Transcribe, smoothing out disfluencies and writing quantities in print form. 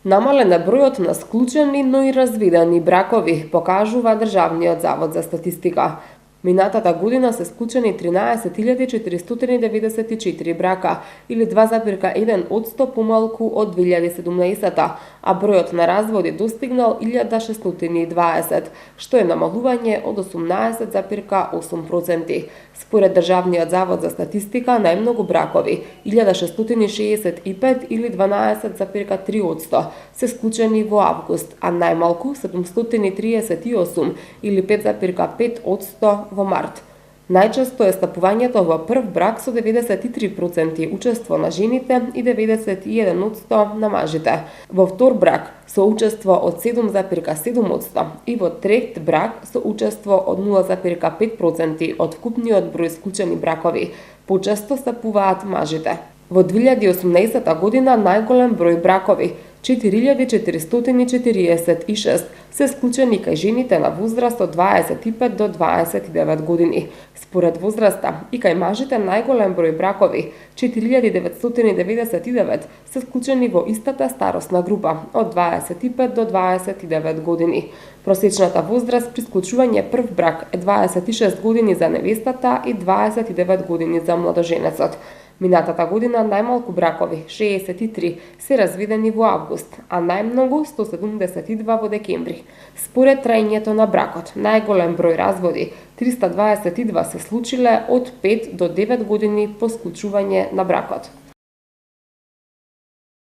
Намален е бројот на склучени, но и развидени бракови, покажува Државниот завод за статистика. Минатата година се склучени 13.494 брака, или 2,1% помалку од 2017, а бројот на разводи достигнал 1620, што е намалување од 18,8%. Според Државниот завод за статистика, најмногу бракови, 1665 или 12,3%, се склучени во август, а најмалку 738 или 5,5% во март. Најчесто е стапувањето во прв брак со 93% учество на жените и 91% на мажите, во втор брак со учество од 7,7% и во трет брак со учество од 0,5% од вкупниот број склучени бракови. Почесто стапуваат мажите. Во 2018 година најголем број бракови, 4446, се склучени кај жените на возраст од 25 до 29 години. Според возраста и кај мажите најголем број бракови, 4999, се склучени во истата старосна група, од 25 до 29 години. Просечната возраст при склучување прв брак е 26 години за невестата и 29 години за младоженецот. Минатата година најмалку бракови, 63, се разведени во август, а најмногу 172 во декември. Според траењето на бракот, најголем број разводи, 322 се случиле од 5 до 9 години по склучување на бракот.